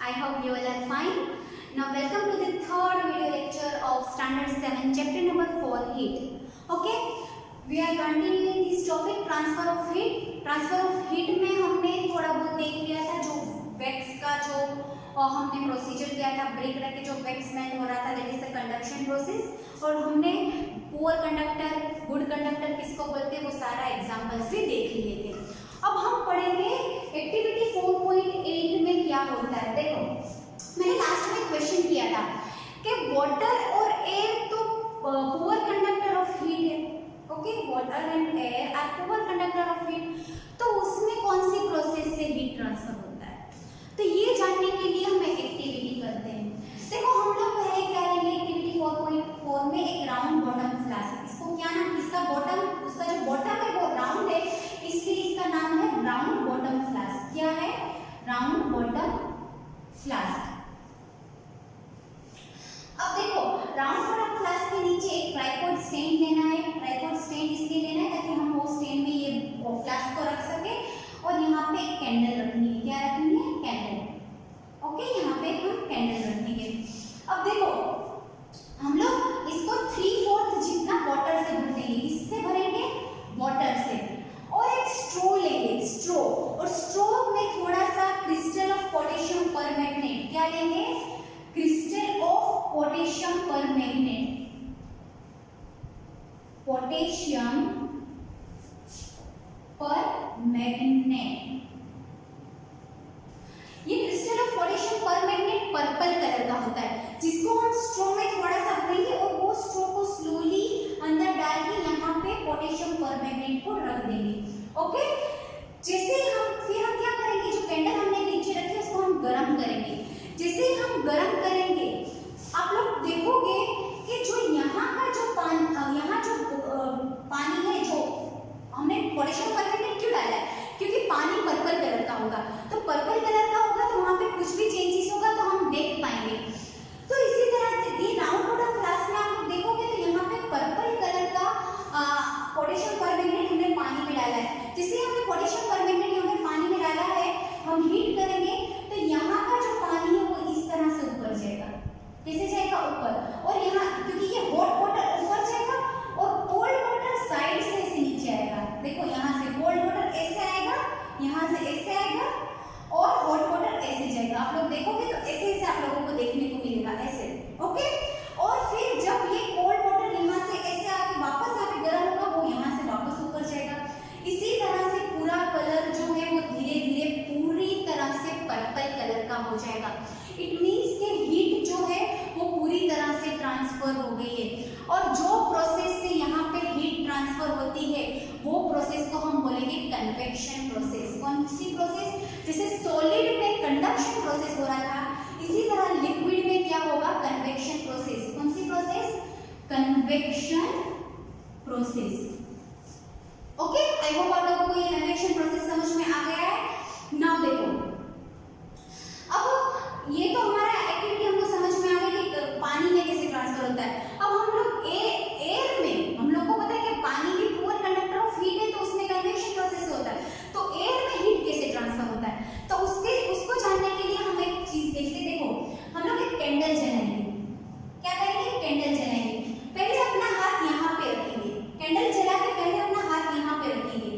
I hope you all are fine. Now welcome to the third video lecture of Standard 7 chapter number 4 heat. Okay, we are continuing this topic transfer of heat. Transfer of heat में हमने थोड़ा बहुत देख लिया था जो wax का जो हमने प्रोसीजर किया था ब्रेक रख के जो वैक्स मेल्ट हो रहा था that is the conduction process और हमने पुअर कंडक्टर गुड कंडक्टर किसको बोलते हैं वो सारा एग्जांपल्स भी देख लिए थे। अब हम पढ़ेंगे एक्टिविटी 4.8 में क्या होता है। देखो मैंने लास्ट में क्वेश्चन किया था कि वाटर और एयर तो पुअर कंडक्टर ऑफ हीट है। Okay, water and air are poor conductor of heat, तो उसमें कौन सी प्रोसेस से हीट ट्रांसफर होता है, तो ये जानने के लिए हम एक एक्टिविटी करते हैं। देखो हम लोग पहले क्या लेंगे एक्टिविटी 4.4 में एक राउंड बॉटम फ्लास्क, इसको क्या नाम, इसका बॉटम, उसका जो बॉटम है वो राउंड है इसलिए इसका नाम है राउंड बॉटम फ्लास्क। क्या है? Round bottom flask. अब देखो राउंड बॉटम फ्लास्क के नीचे एक ट्राइपॉड स्टैंड लेना है। ट्राइपॉड स्टैंड इसलिए लेना है ताकि हम वो स्टैंड में ये फ्लास्क को रख सके और यहाँ पे एक कैंडल रखनी है। क्या रखनी है? कैंडल। ओके, यहाँ पे हम कैंडल रखेंगे। अब देखो हम लोग इसको 3/4 जितना वाटर से भर देंगे। किससे भरेंगे? वाटर से। और एक स्ट्रो लेंगे, स्ट्रो, और स्ट्रो में थोड़ा सा क्रिस्टल ऑफ पोटेशियम परमैंगनेट। क्या लेंगे? Crystal of potassium permanganate. Potassium permanganate, ये crystal of potassium permanganate purple colour का होता है जिसको हम स्ट्रो में थोड़ा सा भरेंगे और वो स्ट्रो को स्लोली अंदर डाल के यहाँ पे पोटेशियम परमैंगनेट को रख देंगे। ओके, जैसे हम क्या करेंगे, जो कैंडल हमने नीचे रखी है उसको हम गर्म करेंगे। जैसे हम गर्म करेंगे आप लोग देखोगे कि जो यहाँ का जो पानी है, जो हमने पोटेशियम परमैंगनेट क्यों डाला है, क्योंकि पानी पर्पल कलर का होगा, तो पर्पल कलर का होगा तो वहाँ पे कुछ भी चेंजेस होगा तो हम देख पाएंगे। तो इसी तरह ये राउंड बॉटम फ्लास्क में आप लोग देखोगे तो यहाँ पे पर्पल कलर का पोटेशियम परमैंगनेट हमने पानी में डाला है। जैसे हमने पोटेशियम परमैंगनेट यहाँ पे पानी में डाला है, हम हीट करेंगे तो यहाँ का जो पानी है वो इस तरह से ऊपर जाएगा। कैसे जाएगा? ऊपर। और यहाँ क्योंकि ये हॉट वाटर ऊपर जाएगा और कोल्ड वाटर साइड से ऐसे नीचे आएगा। देखो यहाँ से कोल्ड वाटर ऐसे आएगा, यहाँ से ऐसे आएगा और हॉट वाटर ऐसे जाएगा। आप लोग देखोगे तो ऐसे ऐसे आप लोगों को देखने को मिलेगा, ऐसे। ओके, और फिर जब ये कोल्ड वाटर यहाँ से ऐसे आके वापस आके गर्म होगा वो यहाँ से वापस ऊपर जाएगा। इसी तरह से पूरा कलर जो है वो धीरे धीरे पूरी तरह से पर्पल कलर का हो जाएगा। इट मीन्स के हीट जो है वो पूरी तरह से ट्रांसफर हो गई है। और जो प्रोसेस से यहाँ पे हीट ट्रांसफर होती है वो प्रोसेस को हम बोलेंगे कन्वेक्शन प्रोसेस। कौन सी प्रोसेस? जैसे सॉलिड में कंडक्शन प्रोसेस हो रहा था, इसी तरह लिक्विड में क्या होगा? Convection process. कौन सी process? Convection process. Okay, I hope आप लोगों को ये कन्वेक्शन प्रोसेस समझ में आ गया है। नाउ देखो अब ये तो हमारा एक्टिविटी हमको समझ में आ गई कि पानी में कैसे ट्रांसफर होता है। अब हम लोग एयर में, हम लोग को पता है कि पानी भी पुअर कंडक्टर ऑफ हीट है तो उसमें कन्वेक्शन प्रोसेस होता है, तो एयर में हीट कैसे ट्रांसफर होता है तो उसको जानने के लिए हम एक चीज देखते हैं। देखो हम लोग एक कैंडल जलाएंगे। क्या करेंगे? कैंडल जलाएंगे। पहले अपना हाथ यहाँ पे रखेंगे, कैंडल जला के पहले अपना हाथ यहाँ पे रखेंगे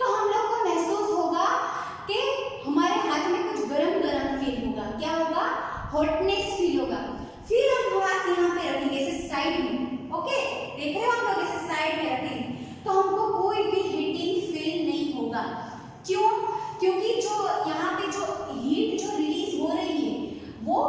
तो हम लोग को महसूस होगा कि हमारे हाथ में कुछ गरम गरम फील होगा। क्या होगा? हॉटनेस फील होगा। फिर हम हाथ यहाँ पे रखेंगे ऐसे साइड में। ओके, देख रहे हो आप लोग, ऐसे साइड में रखेंगे तो हमको कोई भी हीटिंग फील नहीं होगा। क्यों? क्योंकि जो यहाँ पे जो हीट जो रिलीज हो रही है वो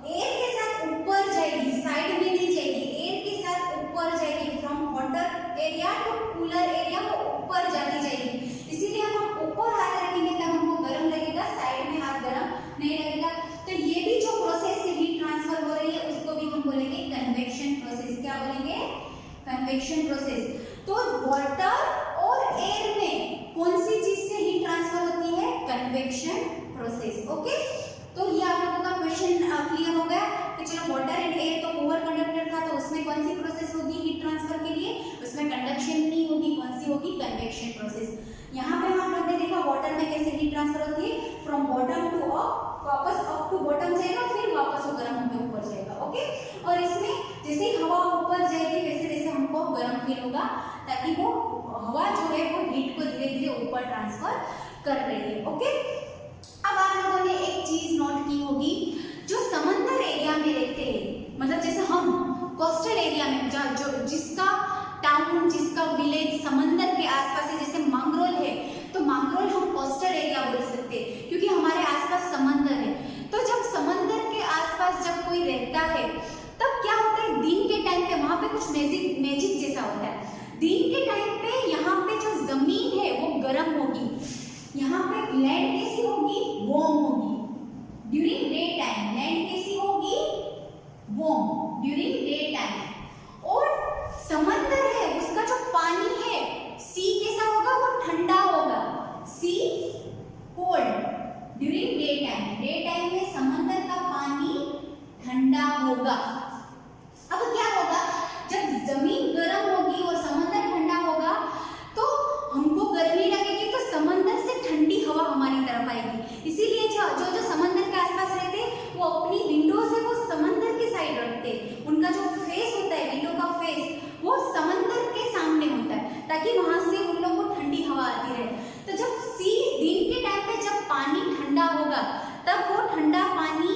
एयर के साथ ऊपर जाएगी, साइड में नहीं जाएगी, एयर के साथ ऊपर जाएगी। From hotter area to cooler area वो ऊपर जाती जाएगी। इसीलिए हम ऊपर हाथ रखेंगे तब हमको गर्म लगेगा, साइड में हाथ गर्म नहीं लगेगा। तो ये भी जो प्रोसेस से हीट ट्रांसफर हो रही है उसको भी हम बोलेंगे कन्वेक्शन प्रोसेस। क्या बोलेंगे? Convection process. तो वाटर और एयर में कौन सी चीज से हीट ट्रांसफर होती है? Convection process. ओके, तो ये आप लोगों का क्वेश्चन क्लियर हो गया कि चलो वाटर एंड एयर तो पुअर कंडक्टर था तो उसमें कौन सी प्रोसेस होगी हीट ट्रांसफर के लिए? उसमें कंडक्शन नहीं होगी, कौन सी होगी? Convection process. यहाँ पे हम लोग ने देखा वाटर में कैसे हीट ट्रांसफर होती है, फ्रॉम बॉटम टू अप, वापस अप टू बॉटम जाएगा, फिर वापस वो गर्म होकर ऊपर जाएगा। ओके, और इसमें जैसे ही हवा ऊपर जाएगी वैसे वैसे हमको गर्म फील होगा, ताकि वो हवा जो है वो हीट को धीरे धीरे ऊपर ट्रांसफर कर रही है। ओके, अब आप लोगों ने एक चीज नोट की होगी, जो समंदर एरिया में रहते हैं, मतलब जैसे हम कोस्टल एरिया में जो जिसका टाउन, जिसका विलेज समंदर के आसपास है, जैसे मांगरोल है, तो मांगरोल हम कोस्टल एरिया बोल सकते हैं क्योंकि हमारे आसपास समंदर है। तो जब समंदर के आसपास जब कोई रहता है तब क्या होता है, दिन के टाइम पे वहां पे कुछ मैजिक जैसा होता है। दिन के टाइम पे यहाँ पे जो जमीन है वो गर्म होगी, यहाँ पे लैंड कैसी होगी, वार्म होगी। ड्यूरिंग डे टाइम लैंड कैसी होगी, वार्म ड्यूरिंग डे टाइम। और समंदर है उसका जो पानी है, सी कैसा होगा, वो ठंडा होगा, sea cold during day time. Day time में समंदर का पानी ठंडा होगा। अब क्या होगा, जब जमीन गर्म होगी और समंदर ठंडा होगा तो हमको गर्मी लगेगी, तो समंदर से ठंडी हवा हमारी तरफ आएगी। इसीलिए जो समंदर के आसपास रहते हैं वो अपनी विंडोज है वो समंदर की साइड रखते हैं। उनका जो फेस होता है, विंडो का फेस, वो समंदर के सामने होता है, ताकि वहां से उन लोगों को ठंडी हवा आती रहे। तो जब दिन के टाइम पे जब पानी ठंडा होगा तब वो ठंडा पानी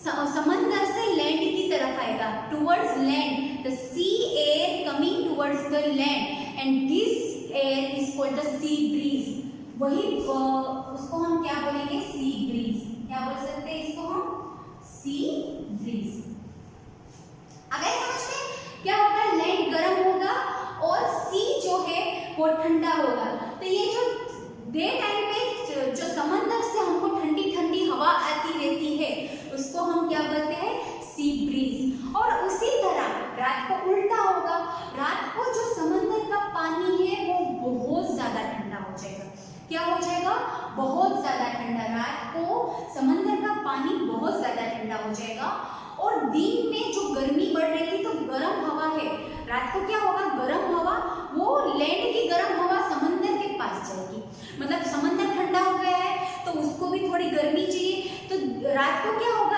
समंदर से लैंड की तरफ आएगा, towards land. The sea air coming towards the land and this air is called the sea breeze. वही उसको हम क्या बोलेंगे, सी ब्रीज। क्या बोल सकते हैं इसको हम, सी ब्रीज। अगर समझ में क्या होता है, लैंड गर्म होगा और सी जो है वो ठंडा होगा। तो ये जो डे टाइम पे जो समंदर से हमको ठंडी ठंडी हवा आती रहती है उसको हम क्या बोलते हैं, सी ब्रीज। और उसी तरह रात को उल्टा होगा, रात को जो समंदर का पानी है वो बहुत ज्यादा ठंडा हो जाएगा। क्या हो जाएगा, बहुत ज्यादा ठंडा। रात को समंदर का पानी बहुत ज्यादा ठंडा हो जाएगा। और दिन में जो गर्मी बढ़ रही थी तो गर्म हवा है, रात को क्या होगा, गर्म हवा वो लैंड की गर्म हवा समंदर के पास जाएगी। मतलब समंदर ठंडा हो गया है तो उसको भी थोड़ी गर्मी चाहिए, तो रात को क्या होगा,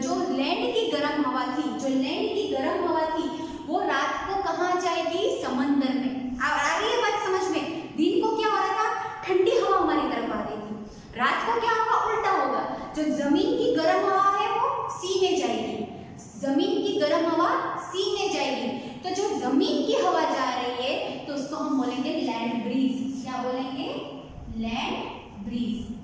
जो लैंड की गर्म हवा थी, जो लैंड की गर्म हवा थी वो रात को कहाँ जाएगी, समंदर में। आ रही है बात समझ में। दिन को क्या हो रहा था, ठंडी हवा हमारी तरफ आ रही थी। रात को क्या होगा, उल्टा होगा, जो जमीन की गर्म हवा है वो सी में जाएगी, जमीन की गर्म हवा सी में जाएगी। तो जो जमीन की हवा जा रही है तो उसको हम बोलेंगे लैंड ब्रीज। क्या बोलेंगे, लैंड ब्रीज।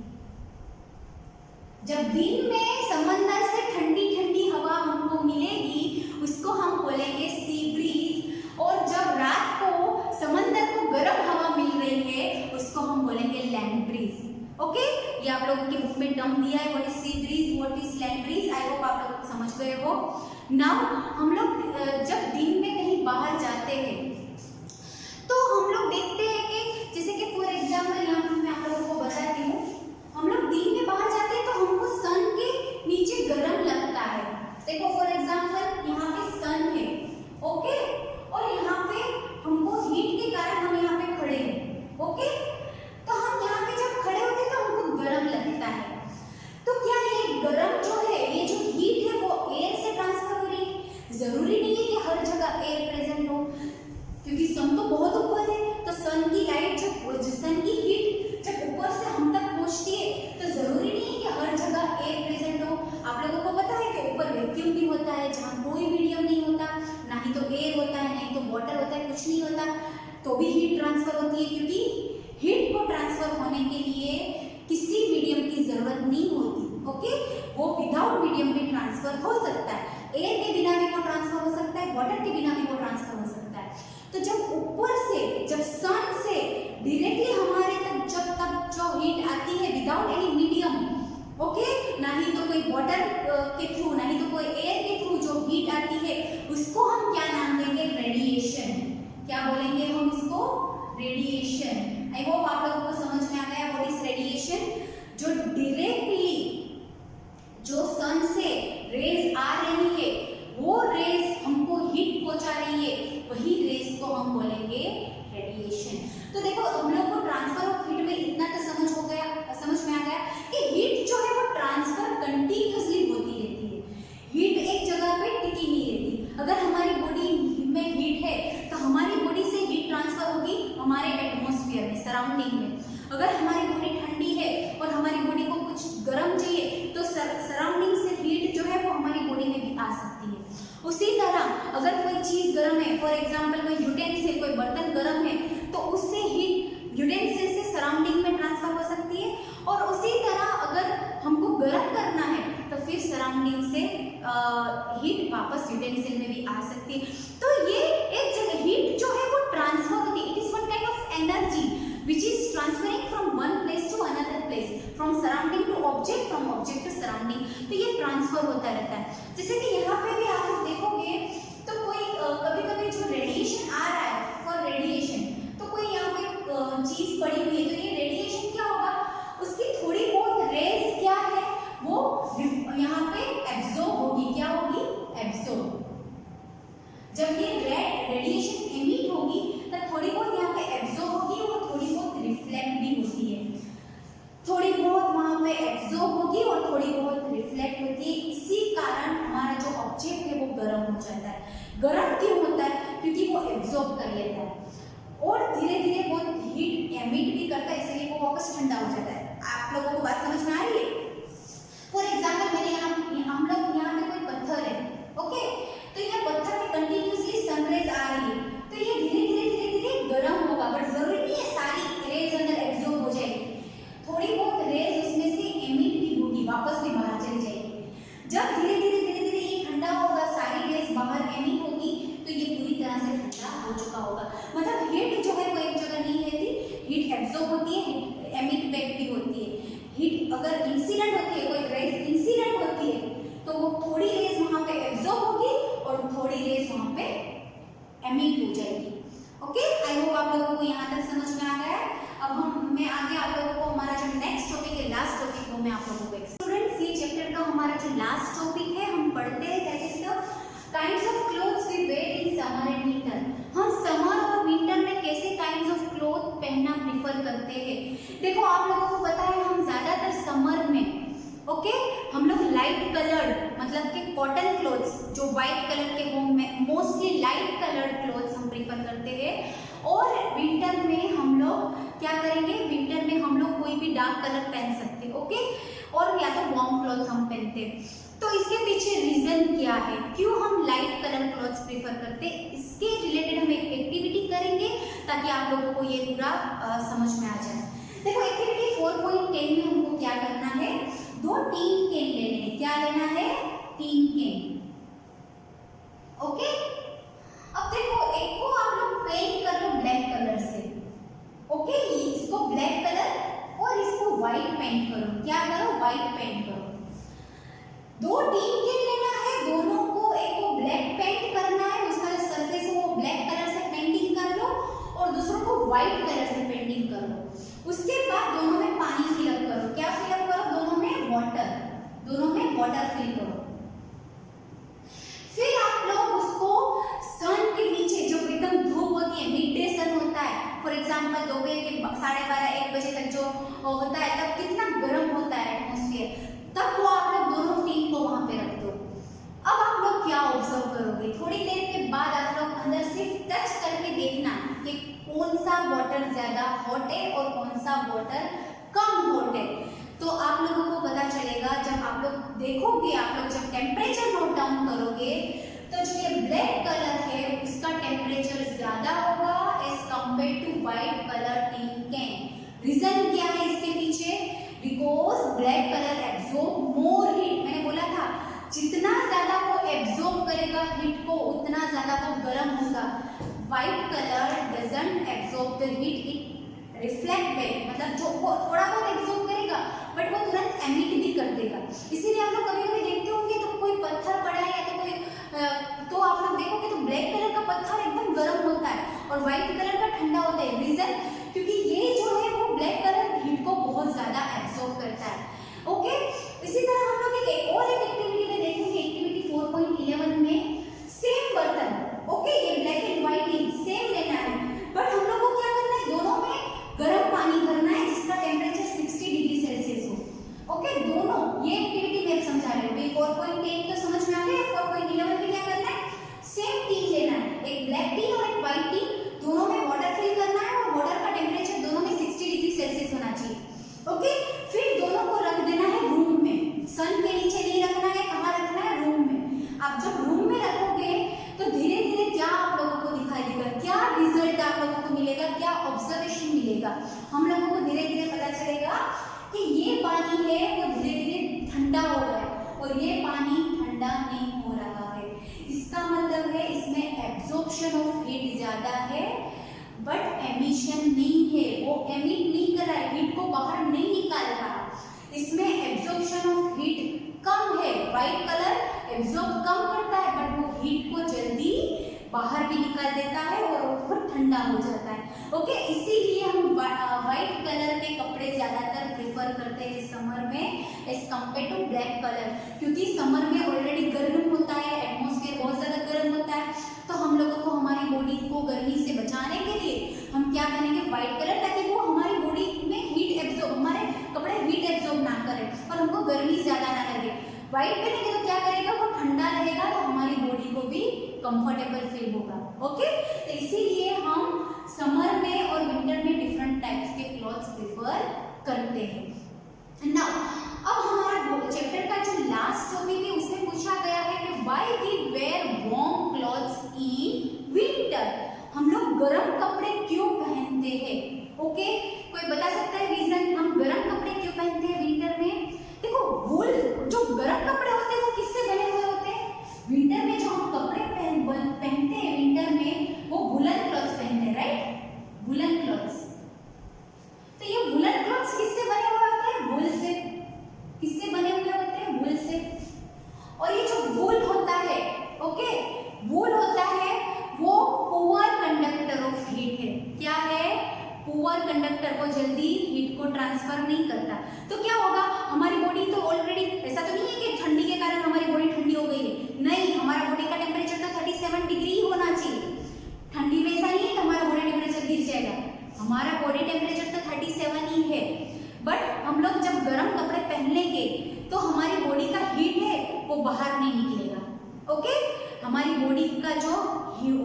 जब दिन में समंदर से ठंडी ठंडी हवा हमको मिलेगी उसको हम बोलेंगे सी ब्रीज। और जब रात को समंदर को गर्म हवा मिल रही है उसको हम बोलेंगे लैंड ब्रीज। ओके, ये आप लोगों की बुक में टर्म दिया है, what is sea breeze, what is land breeze. I hope आप लोग समझ गए हो। नाउ हम लोग जब दिन में कहीं बाहर जाते हैं तो हम लोग देखते हैं कि जैसे कि फॉर एग्जाम्पल यहाँ पर मैं आप लोगों को बताती हूँ, हम लोग दिन में बाहर जाते हैं तो हमको सन के नीचे गर्म लगता है। देखो फॉर एग्जाम्पल यहाँ पे सन है, ओके, और यहाँ पे हमको हीट के कारण हम यहाँ पे खड़े हैं, ओके, तो हम यहाँ पे जब खड़े होते हैं तो हमको गर्म लगता है। तो क्या ये गर्म जो है, ये जो हीट है वो एयर से ट्रांसफर हो रही है? जरूरी नहीं है कि हर जगह एयर प्रेजेंट हो, क्योंकि सन तो बहुत ऊपर है, तो सन की लाइट सन की हीट जब ऊपर से हम तक पहुंचती है तो जरूरी नहीं है कि हर जगह एयर प्रेजेंट हो। आप लोगों को पता है कि ऊपर वैक्यूम भी होता है जहाँ कोई मीडियम नहीं होता, ना ही तो एयर होता है, नहीं तो वाटर होता है, कुछ नहीं होता, तो भी हीट ट्रांसफर होती है। क्योंकि हीट को ट्रांसफर होने के लिए किसी मीडियम की जरूरत नहीं होती, ओके, वो विदाउट मीडियम भी ट्रांसफर हो सकता है। एयर के बिना भी वो ट्रांसफर हो सकता है, वाटर के बिना भी वो ट्रांसफर हो सकता है। तो जब ऊपर से, जब सन से डायरेक्टली हमारे तक जो हीट आती है विदाउट एनी मीडियम, ओके, ना ही तो कोई वाटर के थ्रू, ना ही तो कोई एयर के थ्रू जो हीट आती है उसको हम क्या नाम देंगे, रेडिएशन। क्या बोलेंगे हम इसको, रेडिएशन। आई होप आप लोगों को समझ में आ गया व्हाट इज रेडिएशन। जो डायरेक्टली जो सन से रेज आ रही है वो रेज हमको हीट पहुंचा रही है, वही रेज को हम बोलेंगे रेडिएशन। तो देखो हम लोग को ट्रांसफर ऑफ हीट में इतना तो समझ में आ गया फिर सराउंडिंग से हीट वापस यूटेंसिल में भी आ सकती है। तो ये एक जगह हीट जो है वो ट्रांसफर होती है। It is one kind of energy which is transferring from one place to another place, from surrounding to object, from object to surrounding। तो ये ट्रांसफर होता रहता है। जैसे कि यहाँ पे भी आप लोग देखोगे तो कोई कभी कभी जो रेडिएशन आ रहा है फॉर रेडिएशन, तो कोई यहाँ पे चीज पड़ी हुई है, तो ये रेडिएशन क्या होगा, उसकी थोड़ी बहुत रेज क्या है वो यहाँ पे एब्जॉर्ब होगी। क्या होगी? एब्जॉर्ब। जब ये रेडिएशन एमिट होगी तब थोड़ी बहुत यहाँ पे एब्जॉर्ब होगी और थोड़ी बहुत रिफ्लेक्ट भी होती है। थोड़ी बहुत वहाँ पे एब्जॉर्ब होगी और थोड़ी बहुत रिफ्लेक्ट होती है। इसी कारण हमारा जो ऑब्जेक्ट है वो गर्म हो जाता है। गर्म क्यों होता है? क्योंकि वो एब्जॉर्ब कर लेता है और धीरे धीरे बहुत हीट एमिट भी करता है, इसलिए वो वापस ठंडा हो जाता है। आप लोगों को बात समझ में आ रही है? फॉर एग्जाम्पल मैंने हम लोग यहाँ पे कोई पत्थर है, ओके, तो ये पत्थर में कंटिन्यूसली सनरेज आ रही है, तो ये धीरे धीरे गर्म होगा, बट जरूरी नहीं है सारी रेज अंदर एब्जॉर्ब हो जाएगी। थोड़ी बहुत रेज उसमें से एमिट भी होगी, वापस भी बाहर चली जाएगी। जब धीरे धीरे ये ठंडा होगा, सारी रेज बाहर एमिट होगी, तो ये पूरी तरह से ठंडा हो चुका होगा। मतलब हीट जो है वो एक जगह नहीं रहती, हीट एब्जॉर्ब होती है, एमिट बैक भी होती है। हीट अगर इंसिडेंट होती है, कोई रेज इंसिडेंट होती है, तो वो थोड़ी रेज वहां पे एब्जॉर्ब होगी और थोड़ी रेज वहां पे एमिट हो जाएगी। ओके, आई होप आप लोगों को यहाँ तक समझ में आ गया है। अब मैं आगे आप लोगों को हमारा जो नेक्स्ट टॉपिक है, लास्ट टॉपिक, वो मैं आप लोगों को स्टूडेंट्स ये चैप्टर का हमारा जो लास्ट टॉपिक है, हम पढ़ते हैं that is the kinds of clothes we wear in summer and winter. हम समर और विंटर में कैसे काइंड्स ऑफ क्लोथ पहनना प्रीफर करते हैं। देखो आप लोगों को पता है हम ज्यादातर समर में ओके हम लोग लाइट कलर्ड मतलब कि कॉटन क्लोथ्स जो वाइट कलर के होम में मोस्टली लाइट कलर्ड क्लोथ्स हम प्रीफर करते हैं। और विंटर में हम लोग क्या करेंगे, विंटर में हम लोग कोई भी डार्क कलर पहन सकते हैं ओके, और या तो वार्म क्लॉथ हम पहनते हैं। तो इसके पीछे रीजन क्या है, क्यों हम लाइट कलर क्लॉथ्स प्रीफर करते हैं, इसके रिलेटेड हम एक एक्टिविटी करेंगे ताकि आप लोगों को ये पूरा समझ में आ जाए। देखो एक्टिविटी 4.10 में हमको क्या करना है, 2 टीन कैन लेने हैं। क्या लेना है? Tin can. ओके, अब देखो एक को आप लोग पेंट कर लो ब्लैक कलर से ओके, इसको ब्लैक कलर और इसको व्हाइट पेंट करो। क्या करो? व्हाइट पेंट करो। 2 टीन कैन लेना है, दोनों को एक को ब्लैक पेंट करना है, उसका जो सरफेस है वो ब्लैक कलर से पेंटिंग कर लो और दूसरों को व्हाइट कलर से पेंटिंग कर लो। उसके बाद दोनों में पानी फिलअप करो। क्या फिलअप करो? दोनों में वाटर, दोनों में वाटर फिल करो। फिर आप लोग उसको सन के नीचे जो एकदम धूप होती है, मिड डे सन होता है, फॉर एग्जांपल दोपहर के 12:30-1 बजे तक जो होता है, तब कितना गर्म होता है एटमॉस्फेयर, तब वो आप लोग दोनों टीन को वहां पे रख दो। अब आप लोग क्या ऑब्जर्व करोगे, थोड़ी देर के बाद आप लोग अंदर सिर्फ टच करके देखना कि कौन सा वाटर ज्यादा हॉट है और कौन सा वाटर कम हॉट है। तो आप लोगों को पता चलेगा जब आप लोग देखोगे, आप लोग जब टेम्परेचर नोट डाउन करोगे तो जो ये ब्लैक कलर है उसका टेम्परेचर ज्यादा होगा as compare to white colour tin can. Reason क्या है इसके पीछे? Because black colour absorb more heat. मैंने बोला था जितना ज्यादा वो एब्जॉर्ब करेगा हीट को उतना ज्यादा वो गर्म होगा। White colour doesn't absorb the heat, it reflect back, मतलब जो वो थोड़ा बहुत एब्जॉर्ब करेगा बट वो तुरंत एमिट भी कर देगा। इसीलिए आप लोग कभी कभी देखते होंगे तो कोई पत्थर पड़ा है या तो कोई तो आप लोग देखोगे तो ब्लैक कलर का पत्थर एकदम गर्म होता है और व्हाइट कलर का ठंडा होता है। रीजन क्योंकि ये जो है वो ब्लैक कलर हीट को बहुत ज्यादा एब्जॉर्ब करता है ओके। इसी तरह हम लोग एक और एक्टिविटी में देखेंगे, एक्टिविटी 4.11 में सेम बर्तन ओके, ये black and white he same लेना है, बट हम लोग को क्या करना है, दोनों में गर्म पानी करना है जिसका टेम्परेचर 60 डिग्री सेल्सियस हो ओके। दोनों ये एक्टिविटी मैं समझा रही हूँ। 4.10 तो समझ में आ गया। 4.11 में क्या करना है, सेम टीन लेना है, एक ब्लैक टीन और एक व्हाइट टीन, दोनों में वाटर फिल करना है और वाटर का टेम्परेचर दोनों में 60 डिग्री सेल्सियस होना चाहिए ओके। फिर दोनों को रख देना है रूम में, सन के नीचे नहीं रखना है, कहाँ रखना है, रूम में। आप जब रूम में रखोगे तो धीरे धीरे क्या आप लोगों को दिखाई देगा, क्या रिजल्ट आप लोगों को मिलेगा, क्या ऑब्जर्वेशन मिलेगा, हम लोगों को धीरे धीरे पता चलेगा कि ये पानी है वो धीरे धीरे ठंडा हो गया और ये पानी ठंडा नहीं हो रहा है। इसका मतलब है इसमें एब्जॉर्प्शन ऑफ हीट ज्यादा है बट एमिशन नहीं है, वो एमिट नहीं कर रहा है, हीट को बाहर नहीं निकाल रहा। इसमें एब्जॉर्प्शन ऑफ हीट कम है, व्हाइट कलर एब्जॉर्ब कम करता है बट वो हीट को जल्दी बाहर भी निकाल देता है और वो ठंडा हो जाता है। ओके, इसीलिए हम व्हाइट कलर के कपड़े ज्यादातर प्रेफर करते हैं समर में as compare to black colour, क्योंकि समर में ऑलरेडी गर्म होता है, एटमॉस्फेयर बहुत ज्यादा गर्म होता है, तो हम लोगों को हमारी बॉडी को गर्मी से बचाने के लिए हम क्या पहनेंगे व्हाइट कलर, ताकि वो हमारी बॉडी में हीट एब्जॉर्ब, हमारे कपड़े हीट एब्जॉर्ब ना करें और हमको गर्मी ज्यादा ना लगे। व्हाइट पहनेंगे तो क्या करेगा, वो ठंडा रहेगा तो हमारी बॉडी को भी कंफर्टेबल फील होगा। ओके, तो इसीलिए हम समर में और विंटर में डिफरेंट टाइप्स के क्लॉथ्स प्रेफर करते हैं। नाउ अब हमारा चैप्टर का जो लास्ट टॉपिक है उसमें पूछा गया है कि why we wear warm clothes in winter, हम लोग गर्म कपड़े क्यों पहनते हैं। ओके, कोई बता सकता है रीजन हम गर्म कपड़े क्यों पहनते हैं विंटर में। देखो, वूल जो गर्म कपड़े होते हैं वो किससे बने हुए होते हैं, विंटर में जो हम कपड़े पहनते हैं विंटर में वो वूलन क्लॉथ्स पहनते हैं, राइट, वूलन क्लॉथ्स। तो ये वूलन क्लॉथ्स किससे बने हुए होते हैं, वूल से। किससे बने हुए होते हैं, वूल से। और ये जो वूल होता है, ओके, वूल होता है वो पुअर कंडक्टर ऑफ हीट है। क्या है, पुअर कंडक्टर, वो जल्दी हीट को ट्रांसफर नहीं करता। तो क्या होगा, हमारी बॉडी तो ऑलरेडी, ऐसा तो नहीं है कि ठंडी के कारण हमारी बॉडी ठंडी हो गई है, नहीं, हमारा बॉडी का टेम्परेचर तो 37 डिग्री होना चाहिए। ठंडी में ऐसा नहीं है कि हमारा बॉडी टेम्परेचर गिर जाएगा, हमारा बॉडी टेम्परेचर तो 37 ही है, बट हम लोग जब गर्म कपड़े पहन लेंगे तो हमारी बॉडी का हीट है वो बाहर नहीं निकलेगा। ओके, हमारी बॉडी का जो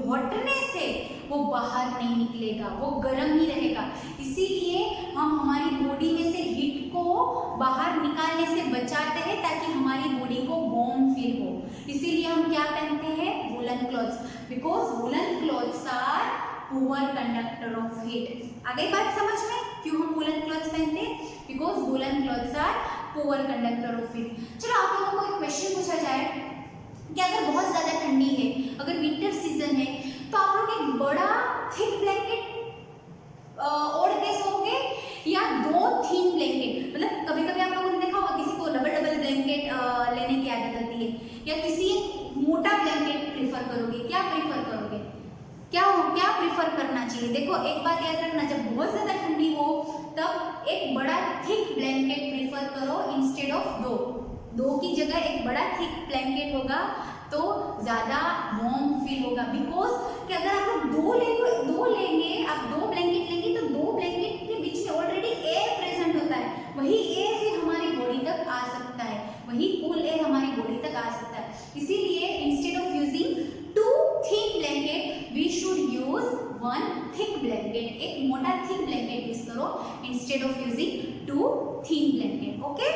हॉटनेस है वो बाहर नहीं निकलेगा, वो गर्म ही रहेगा। इसीलिए हम हमारी बॉडी में से हीट को बाहर निकालने से बचाते हैं ताकि हमारी बॉडी को वार्म फील हो। इसीलिए हम क्या पहनते हैं, woollen clothes, because woollen clothes are poor conductor of heat. आ गई बात समझ में, क्यों हम वूलन क्लॉथ्स पहनते हैं, because woollen clothes are poor conductor of heat. चलो आप लोगों को एक क्वेश्चन पूछा जाए कि अगर बहुत ज्यादा ठंडी है, अगर विंटर सीजन है, तो आप लोग एक बड़ा थिक ब्लैंकेट ओढ़ के सोओगे या 2 थिन ब्लैंकेट, मतलब कभी कभी आप लोगों ने देखा होगा किसी को डबल ब्लैंकेट लेने की आदत होती है, या किसी मोटा ब्लैंकेट प्रीफर करोगे, क्या प्रीफर करोगे, क्या प्रीफर करना चाहिए। देखो, एक बात याद रखना, जब बहुत ज्यादा ठंडी हो तब एक बड़ा थिक ब्लैंकेट प्रीफर करो इंस्टेड ऑफ 2 की जगह एक बड़ा थिक ब्लैंकेट होगा तो ज्यादा वार्म फील होगा। बिकॉज कि अगर आप लोग 2 लेंगे, आप 2 ब्लैंकेट लेंगे तो 2 ब्लैंकेट के बीच में ऑलरेडी एयर प्रेजेंट होता है, वही एयर फिर हमारी बॉडी तक आ सकता है, वही कूल एयर हमारी बॉडी तक आ सकता है। इसीलिए instead of using 2 thin blanket we should use 1 thick blanket, एक मोटा थिक ब्लैंकेट यूज करो instead of using 2 thin blanket. Okay,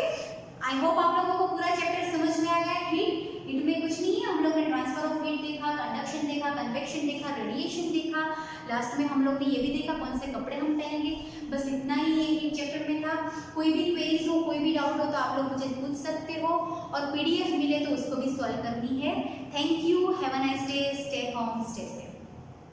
I hope आप लोगों को पूरा चैप्टर समझ में आ गया। हीट में कुछ नहीं है, हम लोग ने ट्रांसफर ऑफ हीट देखा, कंडक्शन देखा, कन्वेक्शन देखा, रेडिएशन देखा, लास्ट में हम लोग ने ये भी देखा कौन से कपड़े हम पहनेंगे। बस इतना ही ये हीट चैप्टर में था। कोई भी क्वेरीज हो, कोई भी डाउट हो तो आप लोग मुझे पूछ सकते हो, और PDF मिले तो उसको भी सॉल्व करनी है। Thank you, have a nice day, stay home, stay safe.